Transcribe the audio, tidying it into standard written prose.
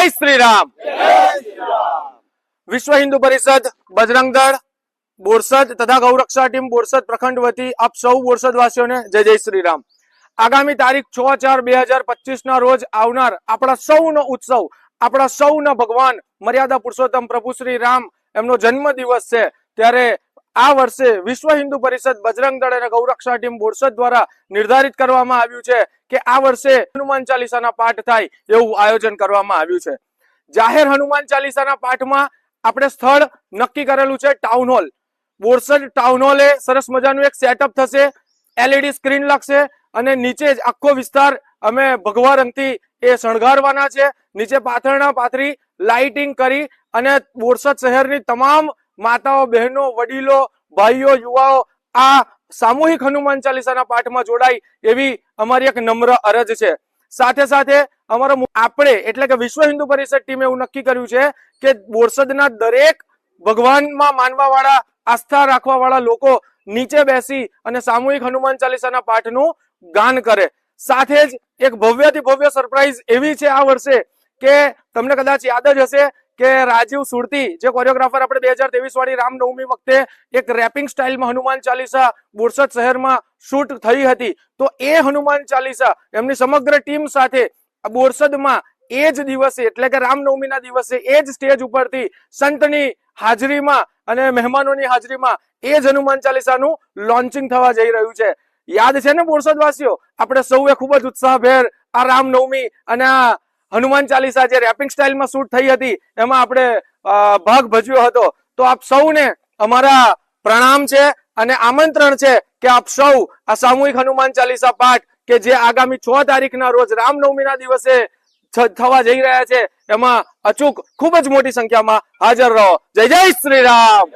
જય શ્રી રામ। વિશ્વ હિન્દુ પરિષદ બજરંગ દળ બોરસદ તથા ગૌરક્ષા ટીમ બોરસદ પ્રખંડ વતી આપ સૌ બોરસદ વાસીઓને જય જય શ્રી રામ। આગામી તારીખ 6/4/2025 ના રોજ આવનાર આપણા સૌનો ઉત્સવ, આપણા સૌના ભગવાન મર્યાદા પુરુષોત્તમ પ્રભુ શ્રી રામ એમનો જન્મ દિવસ છે। ત્યારે આ વર્ષે વિશ્વ હિન્દુ પરિષદ બજરંગ દળ અને ગૌરક્ષા ટીમ બોરસદ દ્વારા નિર્ધારિત કરવામાં આવ્યું છે કે આ વર્ષે હનુમાન ચાલીસાના પાઠ થાય એવું આયોજન કરવામાં આવ્યું છે। જાહેર હનુમાન ચાલીસાના પાઠમાં આપણે સ્થળ નક્કી કરેલું છે ટાઉન હોલ। બોરસદ ટાઉન હોલે સરસ મજાનું એક સેટઅપ થશે, એલઈડી સ્ક્રીન લાગશે અને નીચે જ આખો વિસ્તાર અમે ભગવા રંગથી એ શણગારવાના છે। નીચે પાથરણા પાથરી લાઇટિંગ કરી અને બોરસદ શહેરની તમામ માતાઓ, બહેનો, વડીલો, ભાઈઓ, યુવાઓ આ સામૂહિક હનુમાન ચાલીસાના પાઠમાં જોડાય એવી અમારી એક નમ્ર અરજ છે। સાથે સાથે અમારો આપણે એટલે કે વિશ્વ હિન્દુ પરિષદ ટીમે એવું નક્કી કર્યું છે કે બોરસદના દરેક ભગવાનમાં માનવા વાળા, આસ્થા રાખવા વાળા લોકો નીચે બેસી અને સામૂહિક હનુમાન ચાલીસાના પાઠનું ગાન કરે। સાથે જ એક ભવ્યથી ભવ્ય સરપ્રાઈઝ એવી છે આ વર્ષે કે તમને કદાચ યાદ જ હશે કે રાજીવ સુરતી જે કોરિયોગ્રાફર આપણે 2023 વાળી રામનવમી વખતે એક રેપિંગ સ્ટાઇલમાં હનુમાન ચાલીસા બોરસદ શહેરમાં શૂટ થઈ હતી, તો એ હનુમાન ચાલીસા એમની સમગ્ર ટીમ સાથે બોરસદમાં એ જ દિવસે એટલે કે રામનવમીના દિવસે એ જ સ્ટેજ ઉપરથી સંતની હાજરીમાં અને મહેમાનોની હાજરીમાં એ જ હનુમાન ચાલીસાનું લોન્ચિંગ થવા જઈ રહ્યું છે। યાદ છે ને બોરસદવાસીઓ, આપણે સૌએ ખૂબ જ ઉત્સાહભેર આ રામનવમી અને આ હનુમાન ચાલીસા જે રેપિંગ સ્ટાઇલમાં શૂટ થઈ હતી એમાં આપણે ભાગ ભજવ્યો હતો। તો આપ સૌને અમારા પ્રણામ છે અને આમંત્રણ છે કે આપ સૌ આ સામૂહિક હનુમાન ચાલીસા પાઠ કે જે આગામી 6 તારીખના રોજ રામનવમીના દિવસે થવા જઈ રહ્યા છે એમાં અચૂક ખૂબ જ મોટી સંખ્યામાં હાજર રહો। જય જય શ્રી રામ।